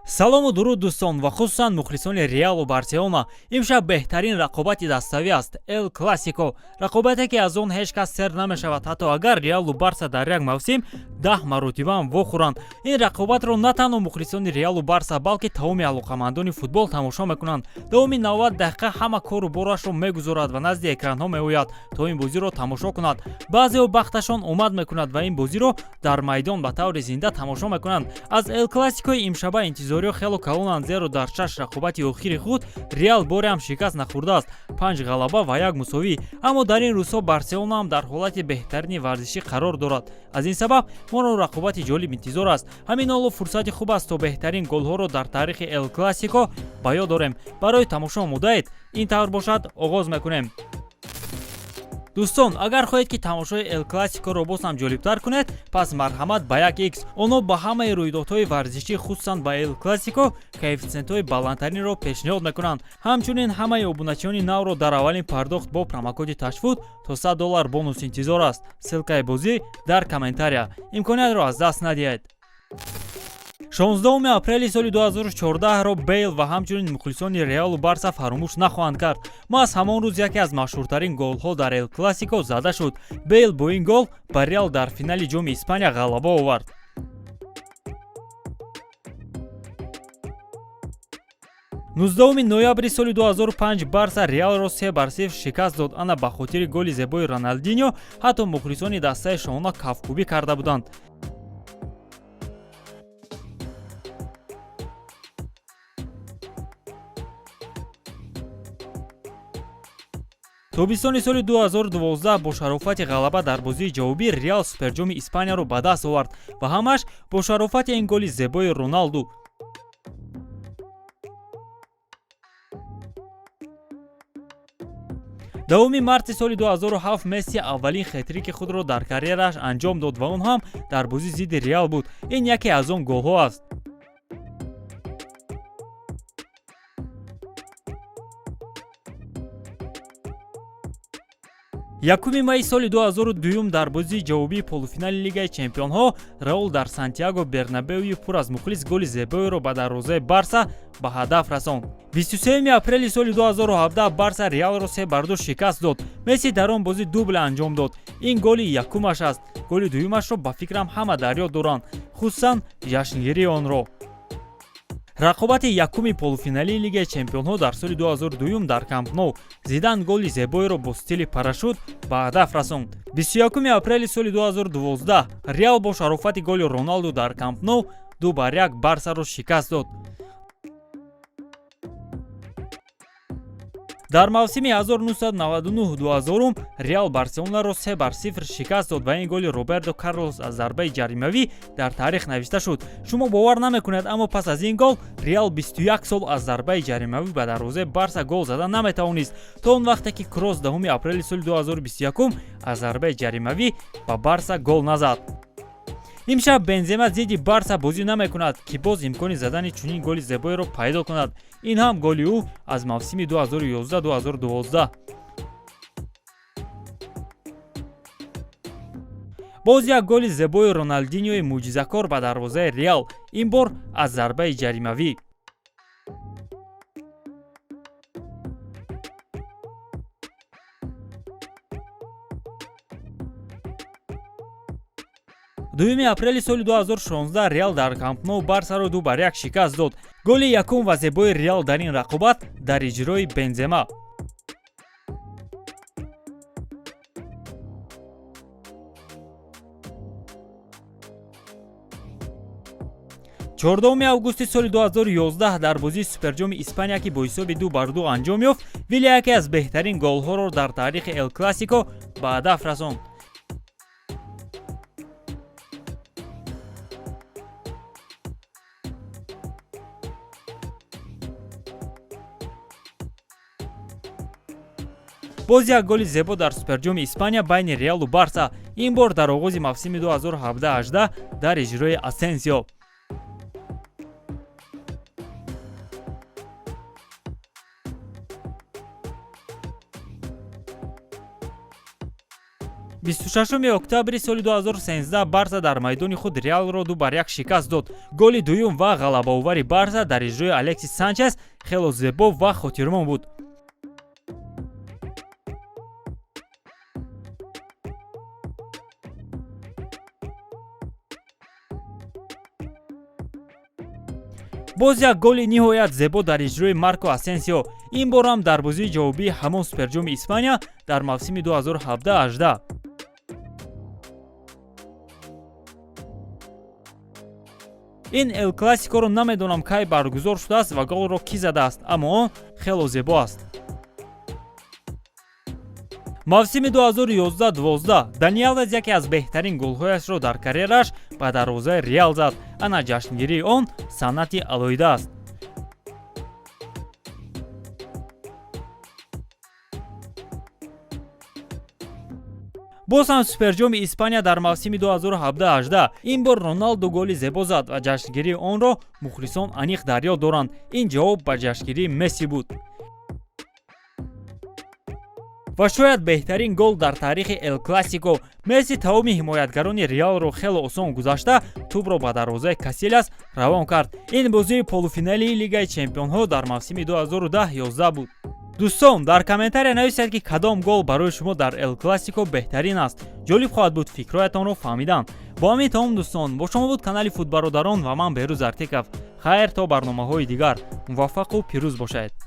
салому дуруд дӯстон ва хусусан мухлисони Реалу Барселона. Имшаб беҳтарин рақобати даставӣ аст. Эл Классико. Рақобате ки аз он ҳеҷ кас сер намешавад, ҳатто агар Реалу Барса дар як мавсим 10 маротибаам вохӯранд. Ин рақобатро на танҳо мухлисони Реалу Барса, балки тамоми алоқамандони футбол тамошо мекунанд. Давоми 90 дақиқа ҳама кору борашро мегузорад ва назди экранҳо меояд, то ин бозиро тамошо кунад. Баъзеҳо бахташон омад мекунад ва ин бозиро дар майдон ба таври зинда тамошо мекунанд. Аз Эл Классикои имшаба интизориҳо хело калонанд, зеро дар 6 рақобати охири худ Реал борем шикаст нахӯрдааст, 5 ғалаба ва 1 мусовӣ. Аммо дар ин рӯзҳо Барселона ҳам дар ҳолати беҳтарини варзишӣ қарор дорад. Аз ин сабаб моро рақобати ҷолиб интизор аст. Ҳамин ҳоло фурсати хуб аст, то беҳтарин голҳоро дар таърихи Эл Классико ба ёд дорем. Барои тамошо омодаед? Ин тавр бошад, оғоз мекунем. дӯстон, агар хоҳед ки тамошои Эл Классикоро боз ҳам ҷолибтар кунед, пас марҳамат ба 1x. Онҳо ба ҳамаи рӯйдодҳои варзишӣ, хусусан ба Эл Классико, коэффициентҳои баландтаринро пешниҳод мекунанд. ҳамчунин ҳамаи обуначиёни навро дар аввалин пардохт бо промокоди ташфут то $100 бонус интизор аст. ссилкаи бозӣ дар комментария. имкониятро аз даст надиҳед. 16 апрели соли 2014-ро Бейл ва ҳамчунин мухлисони Реалу Барса фаромӯш нахоҳанд кард. Маҳз ҳамон рӯз яке аз машҳуртарин голҳо дар Эл Классико зада шуд. Бейл бо ин гол ба Реал дар финали ҷоми Испания ғалаба овард. 19 ноябри соли 2005 Барса Реалро 3-0 шикаст дод. Ана ба хотири голи зебои Роналдиньо ҳатто мухлисони дастаи шона кафкубӣ карда буданд. тобистони соли 2012 бо шарофати ғалаба дар бозии ҷавобӣ Реал суперҷоми Испанияро ба даст овард ва ҳамаш бо шарофати ин голи зебои Роналду. давоми марти соли 2007 Месси аввалин хетрики худро дар карьераш анҷом дод ва он ҳам дар бозӣ зидди Реал буд. Ин яке аз он голҳо аст. якуми майи соли 2002 дар бозии ҷавобии полуфинали Лигаи Чемпионҳо Раул дар Сантьяго Бернабеуи пур аз мухлис голи зебоиро ба дарвозаи Барса ба ҳадаф расонд. 23 апрели соли 2017 Барса Реалро 3-2 шикаст дод. Месси дар он бозӣ дубл анҷом дод. Ин голи якумаш аст. Голи дуюмашро ба фикрам ҳама дар ёд доранд, хусусан ҷашнгирии онро. рақобати якуми полуфиналии Лигаи Чемпионҳо дар соли 2002 дар Камп Nou. Зидан голи зебоиро бо стили парашют ба ҳадаф расонд. 21 апрели соли 2012 Реал бо шарофати голи Роналду дар Камп Nou 2-1 Барсаро шикаст дод. дар мавсими 1999-2000 Реал Барселонаро 3-0 шикаст дод ва ин голи Роберто Карлос аз зарбаи ҷаримавӣ дар таърих навишта шуд. шумо бовар намекунед, аммо пас аз ин гол Реал 21 сол аз зарбаи ҷаримавӣ ба дарвозаи Барса гол зада наметавонист, то он вақте ки Крос 10 апрели соли 2021 аз зарбаи ҷаримавӣ ба Барса гол назад. имшаб Бензема зидди Барса бозӣ намекунад, ки боз имкони задани чунин голи зебоиро пайдо кунад. ин ҳам голи ӯ аз мавсими 2011-2012. боз як голи зебои Роналдиньои мӯъҷизакор ба дарвозаи Реал, ин бор аз зарбаи ҷаримавӣ. дуюми апрели соли 2016 Реал дар Камп Nou Барсаро 2-1 шикаст дод. голи якум ва зебои Реал дар ин рақобат дар иҷрои Бензема. чордоми августи соли 2011 дар бозии суперҷоми Испания ки бо ҳисоби 2-2 анҷом ёфт, Вилла яке аз беҳтарин голҳоро дар таърихи Эл Классико ба ҳадаф расонд. боз як голи зебо дар суперҷоми Испания байни Реалу Барса, ин бор дар оғози мавсими 2017-18 дар иҷрои Асенсио. 26 октябри соли 2013 Барса дар майдони худ Реалро 2-1 шикаст дод. Голи дуюм ва ғалабаовари Барса дар иҷрои Алексис Санчес хело зебо ва хотирмон буд. боз як голи ниҳоят зебо дар иҷрои Марко Асенсио. Ин бор ҳам дарбозии ҷавобии ҳамон суперҷоми Испания дар мавсими 2017-18. ин Эл Классикоро намедонам кай баргузор шудааст ва голро кӣ задааст, аммо он хело зебо аст. мавсими 2011-12 Дани Алвес яке аз беҳтарин голҳояшро дар карьераш ба дарвозаи Реал зад. ана ҷашнгирии он санъати алоҳида аст. боз ҳам суперҷоми Испания дар мавсими 2017-18 ин бор Роналду голи зебо зад ва ҷашнгирии онро мухлисон аниқ дар ёд доранд. ин ҷавоб ба ҷашнгирии Месси буд. ва шояд беҳтарин гол дар таърихи Эл Классико. Месси тамоми ҳимоятгарони Реалро хело осон гузашта тӯбро ба дарвозаи Касилlas равон кард. ин бозии полуфиналии Лигаи Чемпионҳо дар мавсими 2010-11 буд. дӯстон, дар комментария нависед ки кадом гол барои шумо дар Эл Классико беҳтарин аст. ҷолиб хоҳад буд фикроятонро фаҳмидан. бо ҳамин тамом дӯстон, бо шумо буд канали Футбародарон ва ман Беҳрӯз Артеков. хайр то барномаҳои дигар. муваффақу пирӯз бошед.